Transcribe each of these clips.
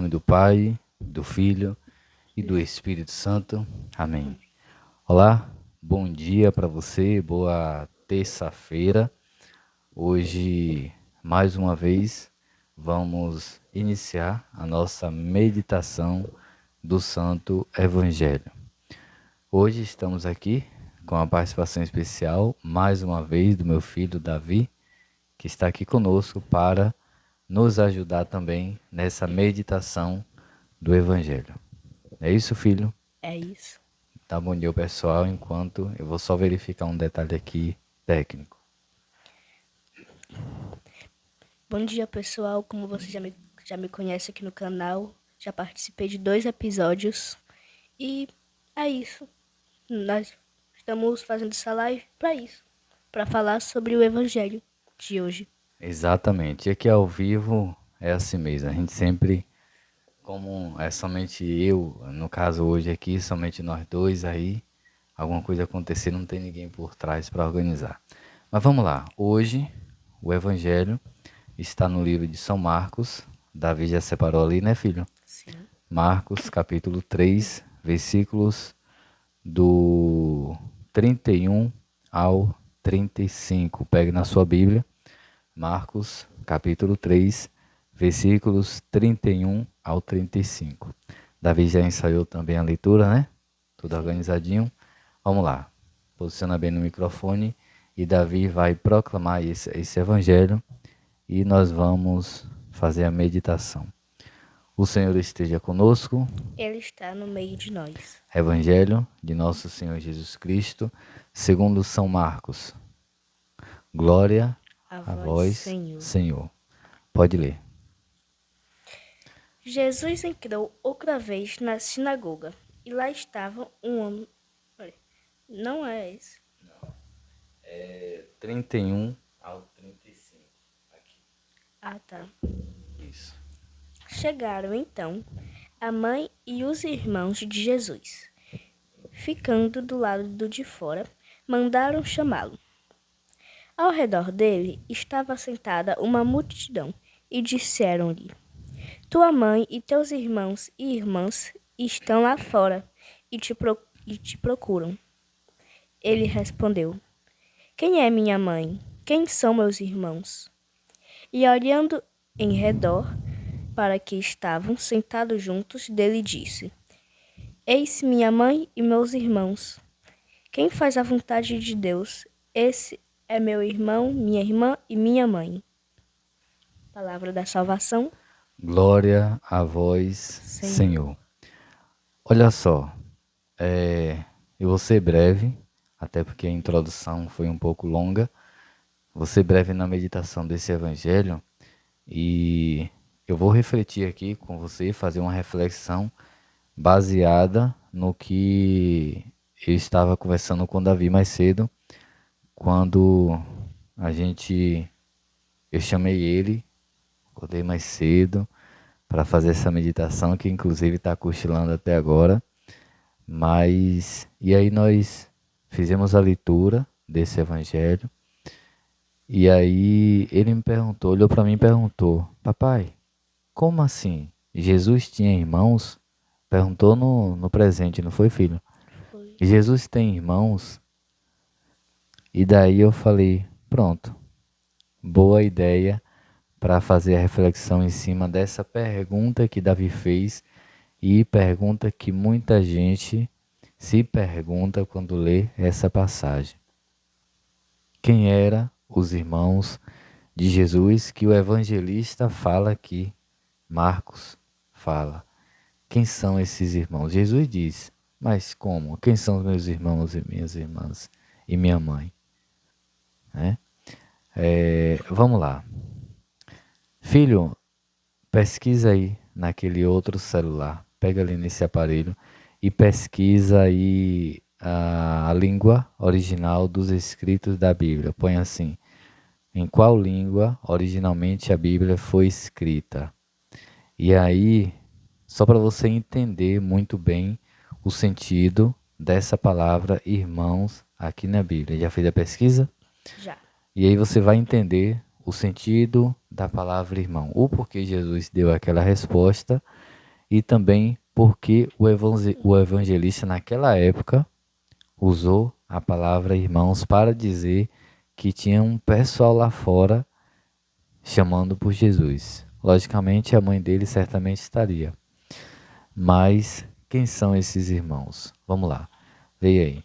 nome do Pai, do Filho e do Espírito Santo. Amém. Olá, bom dia para você, boa terça-feira. Hoje, mais uma vez, vamos iniciar a nossa meditação do Santo Evangelho. Hoje estamos aqui com a participação especial, mais uma vez, do meu filho Davi, que está aqui conosco para nos ajudar também nessa meditação do Evangelho. É isso, filho? É isso. Tá, bom dia, pessoal, enquanto eu vou só verificar um detalhe aqui técnico. Bom dia, pessoal. Como você já me conhece aqui no canal, já participei de 2 episódios. E é isso. Nós estamos fazendo essa live para isso. Para falar sobre o Evangelho de hoje. Exatamente. E aqui ao vivo é assim mesmo. A gente sempre, como é somente eu, no caso hoje aqui, somente nós dois aí, alguma coisa acontecer, não tem ninguém por trás para organizar. Mas vamos lá. Hoje o Evangelho está no livro de São Marcos. Davi já separou ali, né, filho? Sim. Marcos, capítulo 3, versículos do 31 ao 35. Pegue na sua Bíblia. Marcos, capítulo 3, versículos 31 ao 35. Davi já ensaiou também a leitura, né? Tudo organizadinho. Vamos lá. Posiciona bem no microfone e Davi vai proclamar esse evangelho e nós vamos fazer a meditação. O Senhor esteja conosco. Ele está no meio de nós. Evangelho de nosso Senhor Jesus Cristo, segundo São Marcos. Glória a vós, Senhor. Pode ler. Jesus entrou outra vez na sinagoga e lá estava um homem. Não é esse. É 31 ao 35. Aqui. Ah, tá. Isso. Chegaram então a mãe e os irmãos de Jesus. Ficando do lado de fora, mandaram chamá-lo. Ao redor dele estava sentada uma multidão e disseram-lhe: Tua mãe e teus irmãos e irmãs estão lá fora e te procuram. Ele respondeu: Quem é minha mãe? Quem são meus irmãos? E olhando em redor para que estavam sentados juntos, dele disse: Eis minha mãe e meus irmãos. Quem faz a vontade de Deus, esse é meu irmão, minha irmã e minha mãe. Palavra da salvação. Glória a vós, Senhor. Olha só, eu vou ser breve, até porque a introdução foi um pouco longa. Vou ser breve na meditação desse evangelho e eu vou refletir aqui com você, fazer uma reflexão baseada no que eu estava conversando com o Davi mais cedo, quando eu chamei ele, acordei mais cedo para fazer essa meditação, que inclusive está cochilando até agora. E aí nós fizemos a leitura desse evangelho. E aí ele me perguntou, olhou para mim e perguntou: Papai, como assim? Jesus tinha irmãos? Perguntou no presente, não foi, filho? Foi. Jesus tem irmãos? E daí eu falei: pronto, boa ideia para fazer a reflexão em cima dessa pergunta que Davi fez e pergunta que muita gente se pergunta quando lê essa passagem. Quem eram os irmãos de Jesus que o evangelista fala aqui? Marcos fala. Quem são esses irmãos? Jesus diz, mas como? Quem são os meus irmãos e minhas irmãs e minha mãe? Vamos lá. Filho, pesquisa aí naquele outro celular. Pega ali nesse aparelho e pesquisa aí a língua original dos escritos da Bíblia. Põe assim, em qual língua originalmente a Bíblia foi escrita. E aí, só para você entender muito bem o sentido dessa palavra irmãos aqui na Bíblia. Já fez a pesquisa? Já. E aí você vai entender o sentido da palavra irmão. O porquê Jesus deu aquela resposta e também porque o evangelista naquela época usou a palavra irmãos para dizer que tinha um pessoal lá fora chamando por Jesus. Logicamente, a mãe dele certamente estaria. Mas quem são esses irmãos? Vamos lá. Leia aí.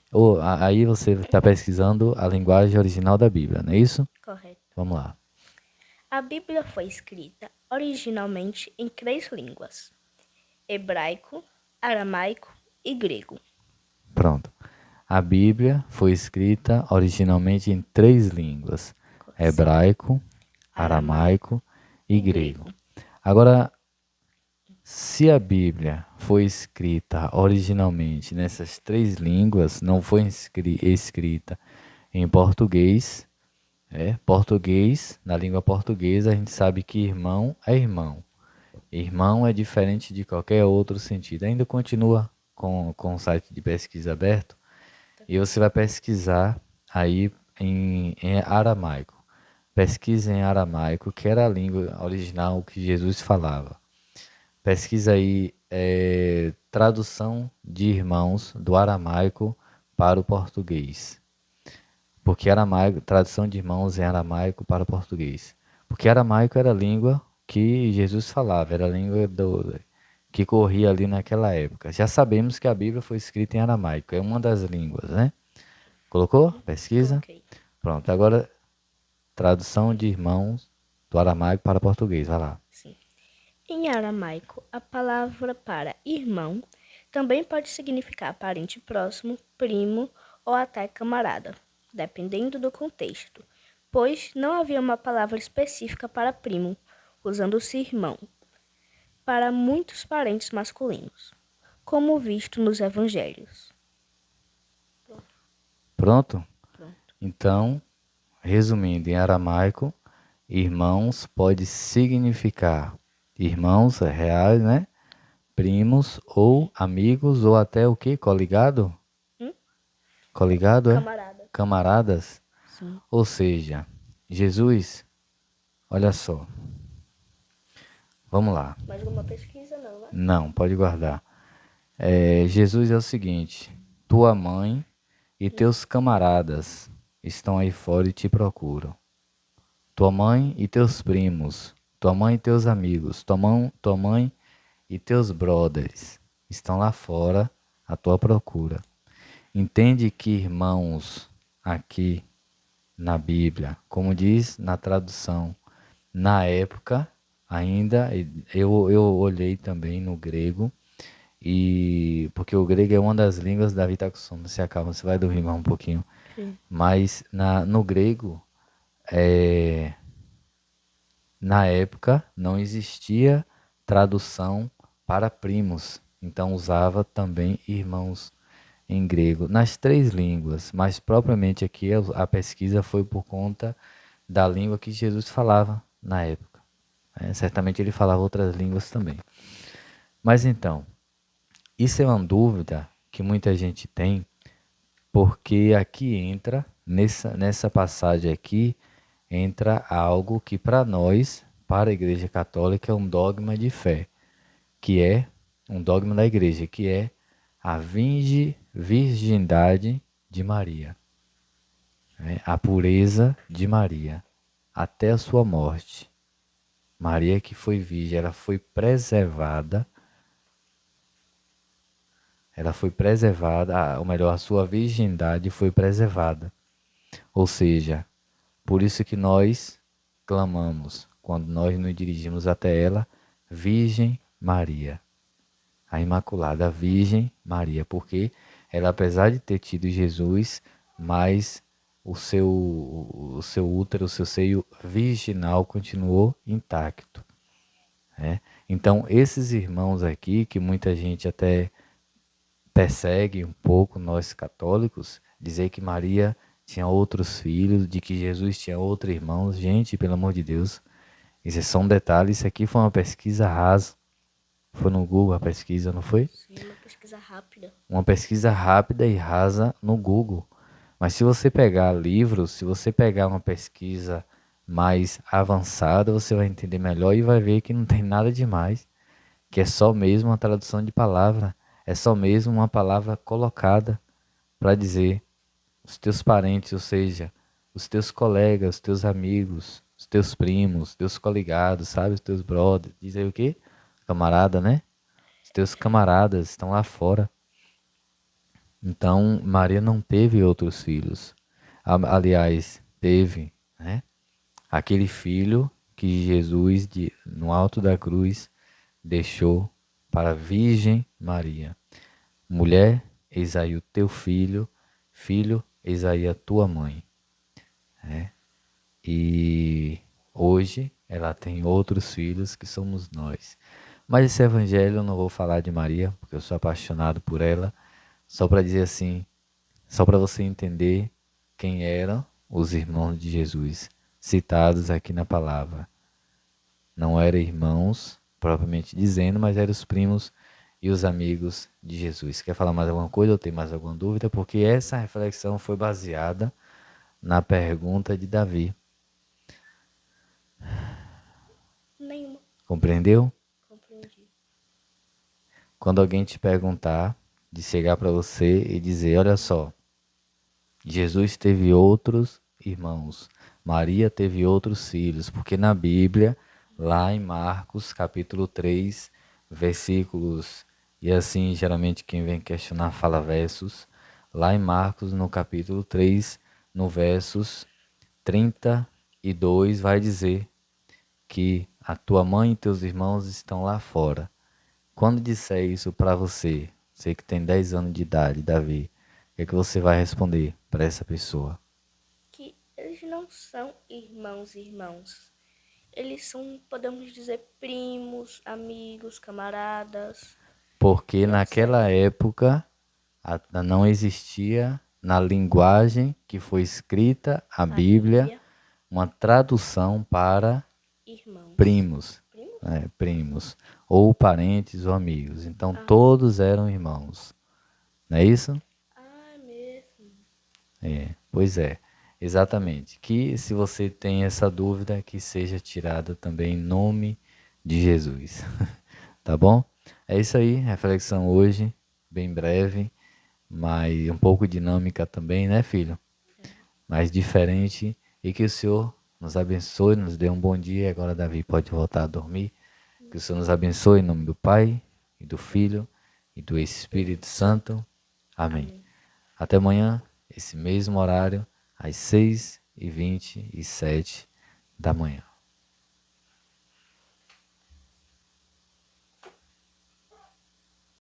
Aí você está pesquisando a linguagem original da Bíblia, não é isso? Correto. Vamos lá. A Bíblia foi escrita originalmente em 3 línguas: hebraico, aramaico e grego. Pronto. A Bíblia foi escrita originalmente em 3 línguas: hebraico, aramaico e grego. Agora, se a Bíblia foi escrita originalmente nessas 3 línguas, não foi escrita em português, português, na língua portuguesa a gente sabe que irmão é irmão. Irmão é diferente de qualquer outro sentido. Ainda continua com o site de pesquisa aberto e você vai pesquisar aí em aramaico. Pesquisa em aramaico, que era a língua original que Jesus falava. Pesquisa aí tradução de irmãos do aramaico para o português. Porque aramaico, tradução de irmãos em aramaico para o português. Porque aramaico era a língua que Jesus falava, era a língua que corria ali naquela época. Já sabemos que a Bíblia foi escrita em aramaico, é uma das línguas, né? Colocou? Pesquisa? Coloquei. Pronto, agora tradução de irmãos do aramaico para português, vai lá. Sim. Em aramaico, a palavra para irmão também pode significar parente próximo, primo ou até camarada, dependendo do contexto, pois não havia uma palavra específica para primo, usando-se irmão, para muitos parentes masculinos, como visto nos evangelhos. Pronto? Pronto. Então, resumindo, em aramaico, irmãos pode significar irmãos reais, né? Primos ou amigos ou até o que? Coligado? Coligado, é? Camarada. Camaradas? Sim. Ou seja, Jesus, olha só. Vamos lá. Mais alguma pesquisa não, né? Não, pode guardar. Jesus é o seguinte: tua mãe e teus camaradas estão aí fora e te procuram. Tua mãe e teus primos, tua mãe e teus amigos, tua mãe e teus brothers estão lá fora à tua procura. Entende que irmãos aqui na Bíblia, como diz na tradução, na época ainda, eu olhei também no grego, e porque o grego é uma das línguas, Davi está com sono, se acalma, você vai dormir mais um pouquinho. Sim. Mas no grego, na época, não existia tradução para primos, então usava também irmãos em grego, nas 3 línguas, mas propriamente aqui a pesquisa foi por conta da língua que Jesus falava na época. Certamente ele falava outras línguas também. Mas então, isso é uma dúvida que muita gente tem, porque aqui entra, nessa passagem aqui, entra algo que para nós, para a Igreja Católica, é um dogma de fé, que é um dogma da Igreja, que é a virgindade de Maria, a pureza de Maria, até a sua morte. Maria que foi virgem, ela foi preservada, ou melhor, a sua virgindade foi preservada. Ou seja, por isso que nós clamamos, quando nós nos dirigimos até ela, Virgem Maria, a Imaculada Virgem Maria, porque ela, apesar de ter tido Jesus, mas o seu útero, o seu seio virginal continuou intacto. Então, esses irmãos aqui, que muita gente até persegue um pouco, nós católicos, dizer que Maria tinha outros filhos, de que Jesus tinha outros irmãos. Gente, pelo amor de Deus, isso é só um detalhe. Isso aqui foi uma pesquisa rasa. Foi no Google a pesquisa, não foi? Sim, uma pesquisa rápida. Uma pesquisa rápida e rasa no Google. Mas se você pegar livros, se você pegar uma pesquisa mais avançada, você vai entender melhor e vai ver que não tem nada demais. que é só mesmo uma tradução de palavra, é só mesmo uma palavra colocada para dizer os teus parentes, ou seja, os teus colegas, os teus amigos, os teus primos, os teus coligados, sabe, os teus brothers, diz aí o quê? Camarada, né? Os teus camaradas estão lá fora. Então, Maria não teve outros filhos. Aliás, teve, né? Aquele filho que Jesus, no alto da cruz, deixou para a Virgem Maria. Mulher, eis aí o teu filho, filho, eis aí a tua mãe. Né? E hoje ela tem outros filhos que somos nós. Mas esse evangelho eu não vou falar de Maria, porque eu sou apaixonado por ela, só para dizer assim, só para você entender quem eram os irmãos de Jesus, citados aqui na palavra. Não eram irmãos, propriamente dizendo, mas eram os primos e os amigos de Jesus. Quer falar mais alguma coisa ou tem mais alguma dúvida? Porque essa reflexão foi baseada na pergunta de Davi. Nenhuma. Compreendeu? Compreendi. Quando alguém te perguntar, de chegar para você e dizer, olha só, Jesus teve outros irmãos, Maria teve outros filhos, porque na Bíblia, lá em Marcos, capítulo 3, versículos, e assim, geralmente quem vem questionar fala versos, lá em Marcos, no capítulo 3, no versos 32, vai dizer que a tua mãe e teus irmãos estão lá fora. Quando disser isso para você, você que tem 10 anos de idade, Davi, o que você vai responder para essa pessoa? Que eles não são irmãos. Eles são, podemos dizer, primos, amigos, camaradas Porque e naquela etc. época não existia na linguagem que foi escrita a A Bíblia Bíblia, uma tradução para irmãos. primos, Primos? primos, ou parentes ou amigos. Então Ah, todos eram irmãos, não é isso? ah, mesmo. Pois é, exatamente. Que se você tem essa dúvida, que seja tirada também em nome de Jesus. Tá bom? É isso aí, reflexão hoje, bem breve, mas um pouco dinâmica também, né, filho? Mas diferente. E que o Senhor nos abençoe, nos dê um bom dia. Agora, Davi pode voltar a dormir. Que o Senhor nos abençoe em nome do Pai, e do Filho, e do Espírito Santo. Amém. Amém. Até amanhã, esse mesmo horário, às 6h27 da manhã.